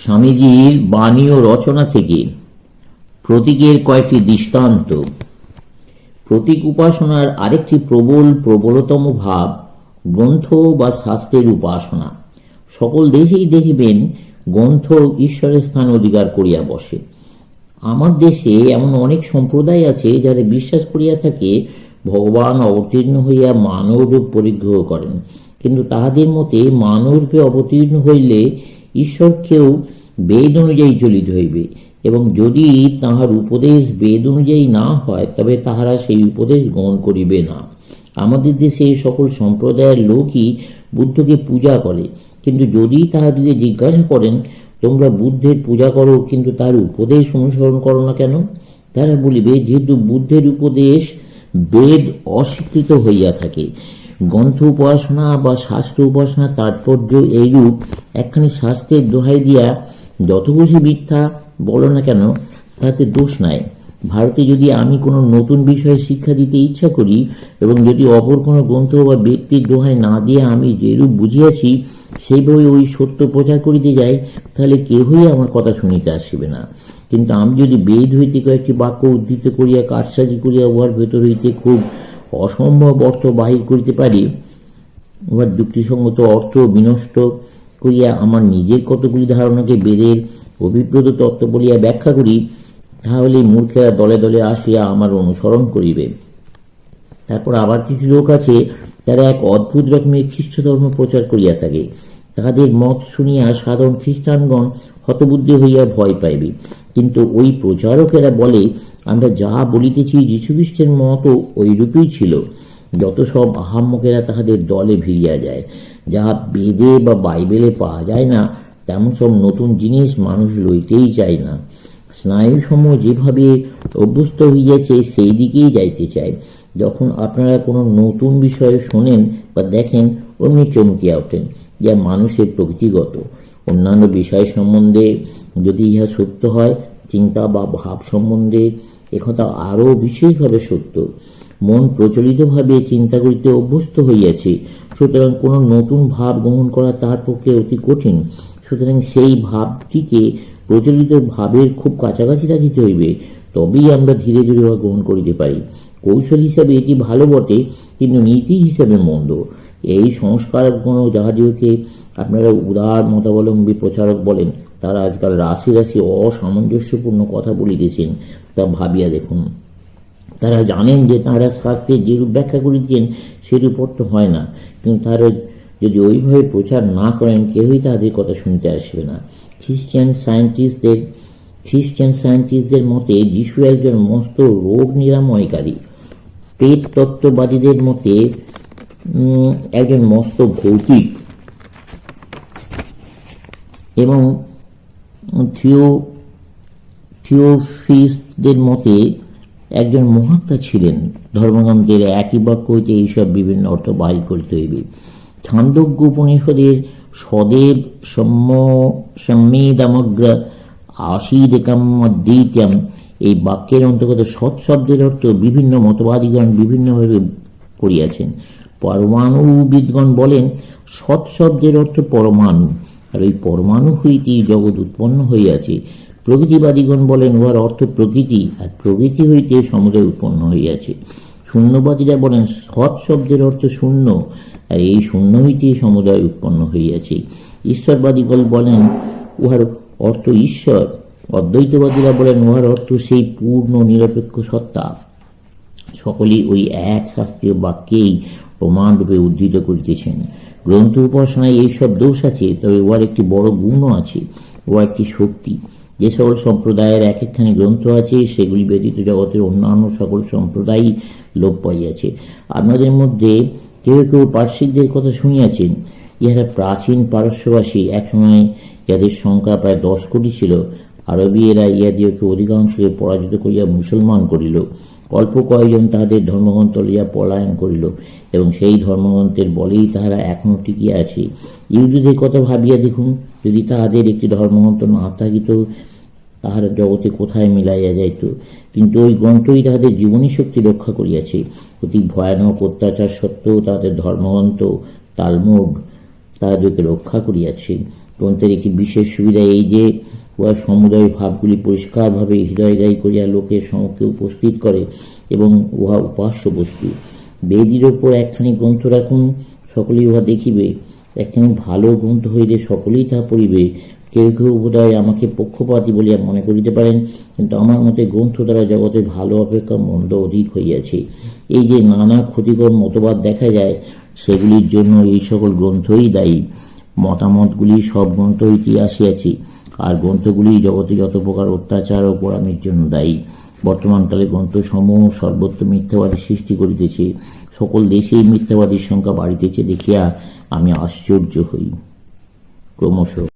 স্বামীজির বাণী ও রচনা থেকে প্রতীকের কয়েকটি দৃষ্টান্ত। প্রতীক উপাসনার আরেকটি প্রবলতম ভাব গ্রন্থ বা শাস্ত্রের উপাসনা। সকল দেশেই দেখিবেন গ্রন্থ ঈশ্বরের স্থান অধিকার করিয়া বসে। আমার দেশে এমন অনেক সম্প্রদায় আছে যারা বিশ্বাস করিয়া থাকে ভগবান অবতীর্ণ হইয়া মানবরূপ পরিগ্রহ করেন, কিন্তু তাহাদের মতে মানবরূপে অবতীর্ণ হইলে ঈশ্বরকেও বেদ অনুযায়ী চলিতে হইবে, এবং যদি তাহার উপদেশ বেদ অনুযায়ী না হয় তবে তাহারা সেই উপদেশ গ্রহণ করিবে না। আমাদের দেশে সকল সম্প্রদায়ের লোকই বুদ্ধকে পূজা করে, কিন্তু যদি তাহাদিকে জিজ্ঞাসা করেন তোমরা বুদ্ধের পূজা করো কিন্তু তার উপদেশ অনুসরণ করো না কেন, তারা বলিবে যেহেতু বুদ্ধের উপদেশ বেদ অস্বীকৃত হইয়া থাকে। গ্রন্থ উপাসনা বা শাস্ত্র উপাসনার তাৎপর্য এইরূপ, একখানি শাস্ত্রের দোহাই দিয়া যত খুশি মিথ্যা বলো না কেন তাতে দোষ নাই। ভারতে যদি আমি কোনো নতুন বিষয়ে শিক্ষা দিতে ইচ্ছা করি এবং যদি অপর কোনো গ্রন্থ বা ব্যক্তির দোহাই না দিয়ে আমি যেরূপ বুঝিয়াছি সেইভাবে ওই সত্য প্রচার করিতে যাই, তাহলে কেহই আমার কথা শুনিতে আসিবে না। কিন্তু আমি যদি বেদ হইতে কয়েকটি বাক্য উদ্ধৃত করিয়া কারসাজি করিয়া উহার ভেতর হইতে খুব অসম্ভব অর্থ বাহির করিতে পারি, উহার যুক্তিসঙ্গত অর্থ বিনষ্ট করিয়া আমার নিজের কতগুলি ধারণাকে বেদের অভিপ্রেত তত্ত্ব বলিয়া ব্যাখ্যা করি, তাহলে মূর্খেরা দলে দলে আসিয়া আমার অনুসরণ করিবে। তারপর আবার কিছু লোক আছে তারা এক অদ্ভুত রকমের খ্রিস্ট ধর্ম প্রচার করিয়া থাকে। তাহাদের মত শুনিয়া সাধারণ খ্রিস্টানগণ হতবুদ্ধি হইয়া ভয় পাইবে, কিন্তু ওই প্রচারকেরা বলে আমরা যা বলিতেছি যীশুখ্রিস্টের মতও ওইরূপই ছিল। যত সব আহাম্মকেরা তাহাদের দলে ভিড়িয়া যায়। যাহা বেদে বা বাইবেলে পাওয়া যায় না তেমন সব নতুন জিনিস মানুষ লইতেই চায় না। স্নায়ুসমূহ যেভাবে অভ্যস্ত হইয়াছে সেই দিকেই যাইতে চায়। যখন আপনারা কোনো নতুন বিষয়ে শোনেন বা দেখেন অমনি চমকিয়া ওঠেন, যা মানুষের প্রকৃতিগত। অন্যান্য বিষয় সম্বন্ধে যদি ইহা সত্য হয়, চিন্তা বা ভাব সম্বন্ধে একথা আরও বিশেষভাবে সত্য। মন প্রচলিতভাবে চিন্তা করিতে অভ্যস্ত হইয়াছে, সুতরাং কোনো নতুন ভাব গ্রহণ করা তার পক্ষে অতি কঠিন। সুতরাং সেই ভাবটিকে প্রচলিত ভাবের খুব কাছাকাছি রাখিতে হইবে, তবেই আমরা ধীরে ধীরে উহা গ্রহণ করিতে পারি। কৌশল হিসাবে এটি ভালো বটে, কিন্তু নীতি হিসাবে মন্দ। এই সংস্কার কোনো যাহাদিওকে আপনারা উদার মতাবলম্বী প্রচারক বলেন, তারা আজকাল রাশি রাশি অসামঞ্জস্যপূর্ণ কথা বলিতেছেন, তা ভাবিয়া দেখুন। তারা জানেন যে তাঁরা শাস্ত্রে যেরূপ ব্যাখ্যা করিতেছেন সেরূপ অর্থ হয় না, কিন্তু তারা যদি ওইভাবে প্রচার না করেন কেউই তাদের কথা শুনতে আসবে না। খ্রিস্টান সায়েন্টিস্টদের মতে যিশু একজন মস্ত রোগ নিরাময়কারী। প্রেত তত্ত্ববাদীদের মতে একজন মস্ত ভৌতিক, এবং থিওসফিস্টদের মতে একজন মহাত্মা ছিলেন। ধর্মগ্রন্থের একই বাক্য হইতে এইসব বিভিন্ন অর্থ বাহির করিতে হইবে। ছান্দোগ্য উপনিষদের সদেব সম্মেদামগ্র আশীদেকম অদ্বিতীয়ম এই বাক্যের অন্তর্গত সৎ শব্দের অর্থ বিভিন্ন মতবাদীগণ বিভিন্নভাবে করিয়াছেন। পরমাণুবিদগণ বলেন সৎ শব্দের অর্থ পরমাণু, আর ওই পরমাণু হইতেই জগৎ উৎপন্ন হইয়াছে। প্রকৃতিবাদীগণ বলেন উহার অর্থ প্রকৃতি, আর প্রকৃতি হইতে সমুদয় উৎপন্ন হইয়াছে। শূন্যবাদীরা বলেন সৎ শব্দের অর্থ শূন্য, আর এই শূন্য হইতেই সমুদয় উৎপন্ন হইয়াছে। ঈশ্বরবাদীগণ বলেন উহার অর্থ ঈশ্বর। অদ্বৈতবাদীরা বলেন উহার অর্থ সেই পূর্ণ নিরপেক্ষ সত্তা। সকলেই ওই এক শাস্ত্রীয় বাক্যেই প্রমাণরূপে উদ্ধৃত করিতেছেন। গ্রন্থ উপাসনায় এইসব দোষ আছে, তবে উহার একটি বড় গুণও আছে, উহা একটি শক্তি। যে সকল সম্প্রদায়ের এক একখানি গ্রন্থ আছে সেগুলি ব্যতীত জগতের অন্যান্য সকল সম্প্রদায় লোপ পাইয়াছে। আপনাদের মধ্যে কেউ কেউ পার্শ্বিকদের কথা শুনিয়াছেন। ইহারা প্রাচীন পারস্যবাসী। একসময় ইহাদের সংখ্যা প্রায় 10 কোটি ছিল। আরবীয়রা ইহাদিওকে অধিকাংশকে পরাজিত করিয়া মুসলমান করিল। অল্প কয়েকজন তাহাদের ধর্মগ্রন্থ লইয়া পলায়ন করিল, এবং সেই ধর্মগ্রন্থের বলেই তাহারা এখনও টিকিয়া আছে। ইহুদীদের কথা ভাবিয়া দেখুন, যদি তাহাদের একটি ধর্মগ্রন্থ না থাকিত তাহারা জগতে কোথায় মিলাইয়া যাইত। কিন্তু ওই গ্রন্থই তাহাদের জীবনী শক্তি রক্ষা করিয়াছে। অতি ভয়ানক অত্যাচার সত্ত্বেও তাহাদের ধর্মগ্রন্থ তালমুড তাহাদেরকে রক্ষা করিয়াছে। গ্রন্থের একটি বিশেষ সুবিধা এই যে উহা সমুদয় ভাবগুলি পরিষ্কারভাবে হৃদয়গায়ী করিয়া লোকের সম্মুখে উপস্থিত করে এবং উহা উপাস্য বস্তু। বেদির ওপর একখানি গ্রন্থ রাখুন, সকলেই উহা দেখিবে। একখানি ভালো গ্রন্থ হইলে সকলেই তাহা পড়িবে। কেউ কেউ বোধহয় আমাকে পক্ষপাতী বলিয়া মনে করিতে পারেন, কিন্তু আমার মতে গ্রন্থ দ্বারা জগতে ভালো অপেক্ষা মন্দ অধিক হইয়াছে। এই যে নানা ক্ষতিকর মতবাদ দেখা যায়, সেগুলির জন্য এই সকল গ্রন্থই দায়ী। মতামতগুলি সব গ্রন্থ হইতে আসিয়াছে, আর গ্রন্থগুলি জগতে যত প্রকার অত্যাচার ও পোড়ামির জন্য দায়ী। বর্তমানকালে গ্রন্থসমূহ সর্বত্র মিথ্যাবাদী সৃষ্টি করিতেছে। সকল দেশেই মিথ্যাবাদীর সংখ্যা বাড়িতেছে দেখিয়া আমি আশ্চর্য হই। ক্রমশ